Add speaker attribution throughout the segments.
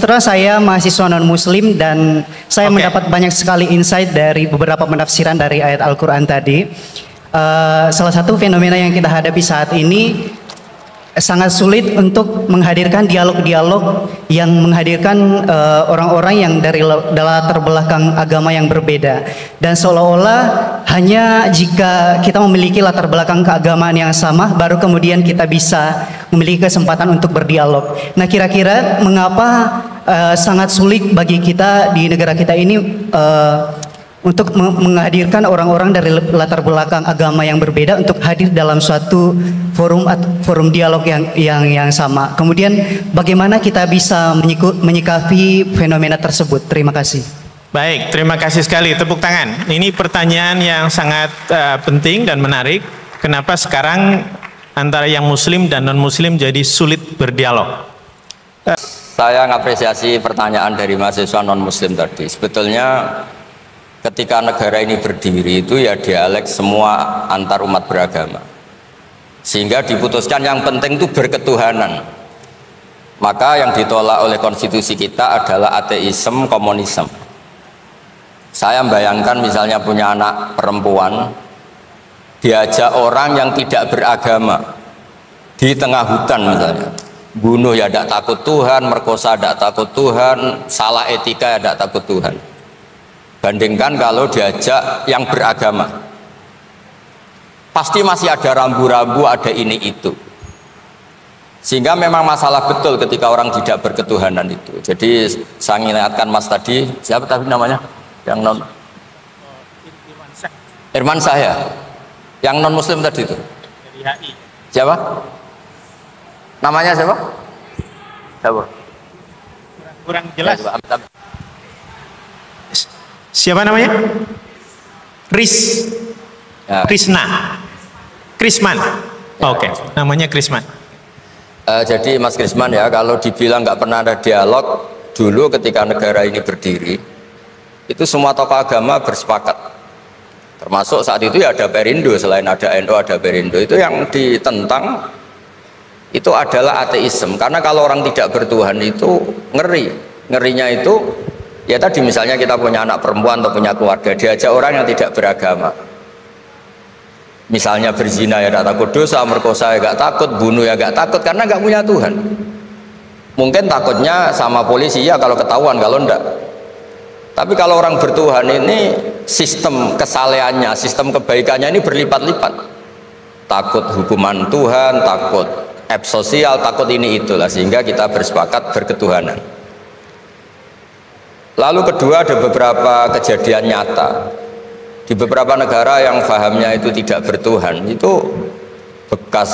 Speaker 1: terang saya mahasiswa non-muslim dan saya
Speaker 2: Oke.
Speaker 1: mendapat banyak sekali insight dari beberapa penafsiran dari ayat Al-Quran tadi. Salah satu fenomena yang kita hadapi saat ini sangat sulit untuk menghadirkan dialog-dialog yang menghadirkan orang-orang yang dari latar belakang agama yang berbeda, dan seolah-olah hanya jika kita memiliki latar belakang keagamaan yang sama baru kemudian kita bisa memiliki kesempatan untuk berdialog. Nah, kira-kira mengapa sangat sulit bagi kita di negara kita ini untuk menghadirkan orang-orang dari latar belakang agama yang berbeda untuk hadir dalam suatu forum dialog yang sama. Kemudian bagaimana kita bisa menyikapi fenomena tersebut? Terima kasih.
Speaker 2: Baik, terima kasih sekali. Tepuk tangan. Ini pertanyaan yang sangat penting dan menarik. Kenapa sekarang antara yang muslim dan non-muslim jadi sulit berdialog?
Speaker 3: Saya mengapresiasi pertanyaan dari mahasiswa non-muslim tadi. Sebetulnya ketika negara ini berdiri itu ya dialek semua antar umat beragama, sehingga diputuskan yang penting itu berketuhanan. Maka yang ditolak oleh konstitusi kita adalah ateisme, komunisme. Saya membayangkan misalnya punya anak perempuan, diajak orang yang tidak beragama di tengah hutan misalnya, bunuh ya tidak takut Tuhan, merkosa tidak takut Tuhan, salah etika ya tidak takut Tuhan. Bandingkan kalau diajak yang beragama, pasti masih ada rambu-rambu, ada ini itu. Sehingga memang masalah betul ketika orang tidak berketuhanan itu. Jadi saya ingatkan Mas tadi, siapa tadi namanya? Yang non Irman saya, yang non muslim tadi itu. Siapa? Namanya siapa? Siapa?
Speaker 2: Kurang jelas. Siapa namanya? Krisman. Oke, namanya Krisman.
Speaker 3: Jadi Mas Krisman ya, kalau dibilang nggak pernah ada dialog dulu ketika negara ini berdiri, itu semua tokoh agama bersepakat. Termasuk saat itu ya ada Perindo, selain ada NU ada Perindo. Itu yang ditentang itu adalah ateisme, karena kalau orang tidak bertuhan itu ngerinya itu ya tadi misalnya kita punya anak perempuan atau punya keluarga, diajak orang yang tidak beragama, misalnya berzina ya tidak takut dosa, merkosa ya gak takut, bunuh ya gak takut, karena gak punya Tuhan. Mungkin takutnya sama polisi ya kalau ketahuan, kalau enggak. Tapi kalau orang bertuhan ini sistem kesalehannya, sistem kebaikannya ini berlipat-lipat. Takut hukuman Tuhan, takut sosial, takut ini itulah, sehingga kita bersepakat berketuhanan. Lalu kedua, ada beberapa kejadian nyata di beberapa negara yang fahamnya itu tidak bertuhan, itu bekas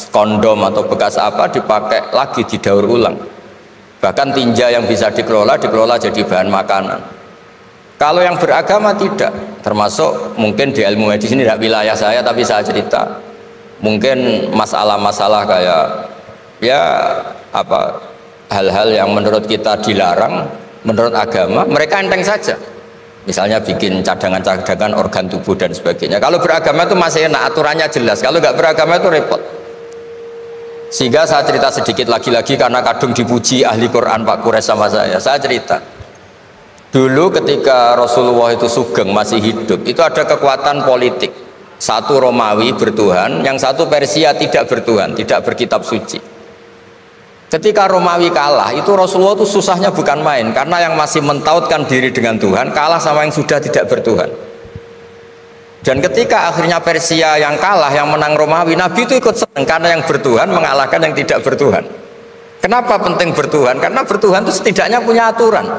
Speaker 3: kondom atau bekas apa dipakai lagi, didaur ulang. Bahkan tinja yang bisa dikelola jadi bahan makanan. Kalau yang beragama tidak, termasuk mungkin di ilmu medis ini tidak wilayah saya, tapi saya cerita mungkin masalah-masalah kayak ya apa hal-hal yang menurut kita dilarang, menurut agama mereka enteng saja, misalnya bikin cadangan-cadangan organ tubuh dan sebagainya. Kalau beragama itu masih enak, aturannya jelas. Kalau nggak beragama itu repot. Sehingga saya cerita sedikit lagi-lagi karena kadung dipuji ahli Quran Pak Kures sama saya cerita dulu ketika Rasulullah itu sugeng masih hidup, itu ada kekuatan politik, satu Romawi bertuhan, yang satu Persia tidak bertuhan, tidak berkitab suci. Ketika Romawi kalah, itu Rasulullah itu susahnya bukan main, karena yang masih mentautkan diri dengan Tuhan kalah sama yang sudah tidak bertuhan. Dan ketika akhirnya Persia yang kalah, yang menang Romawi, Nabi itu ikut senang karena yang bertuhan mengalahkan yang tidak bertuhan. Kenapa penting bertuhan? Karena bertuhan itu setidaknya punya aturan.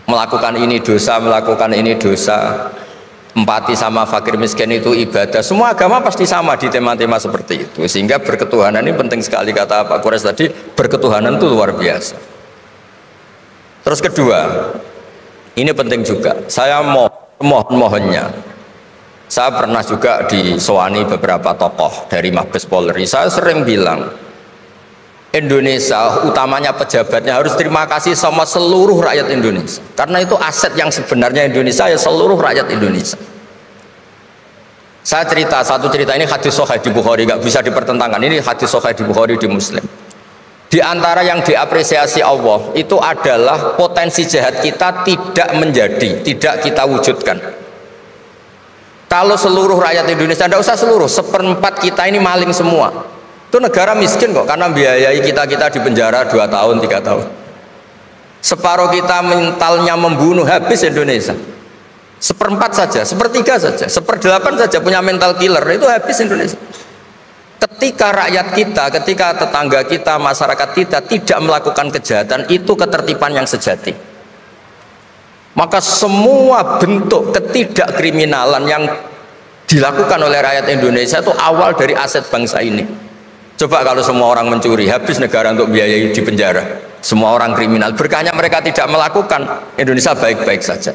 Speaker 3: Melakukan ini dosa, melakukan ini dosa. Empati sama fakir miskin itu ibadah. Semua agama pasti sama di tema-tema seperti itu. Sehingga berketuhanan ini penting sekali, kata Pak Kures tadi, berketuhanan itu luar biasa. Terus kedua, ini penting juga, saya mohonnya, saya pernah juga disowani beberapa tokoh dari Mabes Polri. Saya sering bilang Indonesia, utamanya pejabatnya, harus terima kasih sama seluruh rakyat Indonesia, karena itu aset yang sebenarnya Indonesia ya seluruh rakyat Indonesia. Saya cerita satu cerita, ini hadis sahih di Bukhari, nggak bisa dipertentangkan, ini hadis sahih di Bukhari, di Muslim. Di antara yang diapresiasi Allah itu adalah potensi jahat kita tidak menjadi, tidak kita wujudkan. Kalau seluruh rakyat Indonesia, tidak usah seluruh, 1/4 kita ini maling semua. Itu negara miskin kok, karena biayai kita di penjara 2 tahun, 3 tahun. Separuh kita mentalnya membunuh, habis Indonesia. 1/4 saja, 1/3 saja, 1/8 saja punya mental killer, itu habis Indonesia. Ketika rakyat kita, ketika tetangga kita, masyarakat kita tidak melakukan kejahatan, itu ketertiban yang sejati. Maka semua bentuk ketidakkriminalan yang dilakukan oleh rakyat Indonesia itu awal dari aset bangsa ini. Coba kalau semua orang mencuri, habis negara untuk biayai di penjara. Semua orang kriminal, berkahnya mereka tidak melakukan, Indonesia baik-baik saja.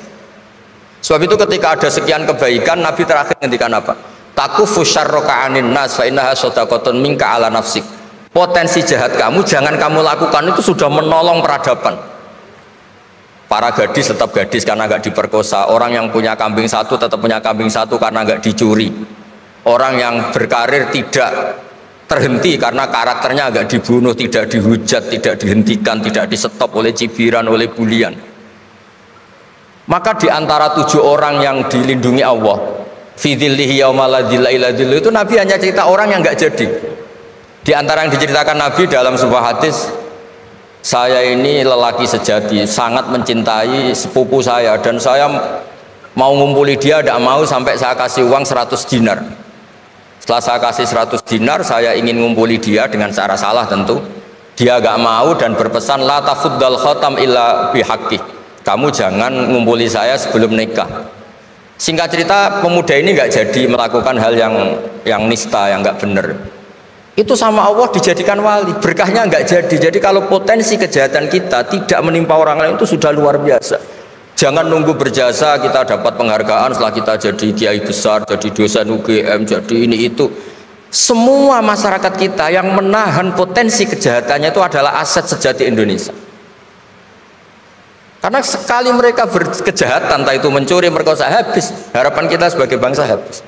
Speaker 3: Sebab itu ketika ada sekian kebaikan, Nabi terakhir ngendikan apa? Takufu syarroka anin nas fa innaha shadaqatun minka ala nafsik. Potensi jahat kamu jangan kamu lakukan, itu sudah menolong peradaban. Para gadis tetap gadis karena nggak diperkosa. Orang yang punya kambing satu tetap punya kambing satu karena nggak dicuri. Orang yang berkarir tidak terhenti karena karakternya nggak dibunuh, tidak dihujat, tidak dihentikan, tidak disetop oleh cibiran, oleh bulian. Maka di antara 7 orang yang dilindungi Allah, fi dzillihi yauma la dzilla illa dzilluh, itu Nabi hanya cerita orang yang nggak jadi. Di antara yang diceritakan Nabi dalam sebuah hadis, saya ini lelaki sejati, sangat mencintai sepupu saya, dan saya mau ngumpuli dia, tidak mau sampai saya kasih uang 100 dinar. Setelah saya kasih 100 dinar, saya ingin ngumpuli dia dengan cara salah tentu. Dia gak mau dan berpesan, la tafuddal khatam illa bihaqqi. Kamu jangan ngumpuli saya sebelum nikah. Singkat cerita, pemuda ini gak jadi melakukan hal yang nista, yang gak benar. Itu sama Allah dijadikan wali, berkahnya nggak jadi. Jadi kalau potensi kejahatan kita tidak menimpa orang lain, itu sudah luar biasa. Jangan nunggu berjasa kita dapat penghargaan setelah kita jadi kiai besar, jadi dosen UGM, jadi ini itu. Semua masyarakat kita yang menahan potensi kejahatannya itu adalah aset sejati Indonesia. Karena sekali mereka berkejahatan, entah itu mencuri, merkosa, habis. Harapan kita sebagai bangsa habis.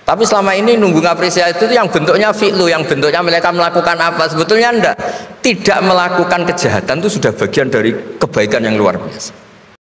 Speaker 3: Tapi selama ini nunggu ngapresiasi itu yang bentuknya fi'lu, yang bentuknya mereka melakukan apa, sebetulnya enggak. Tidak melakukan kejahatan itu sudah bagian dari kebaikan yang luar biasa.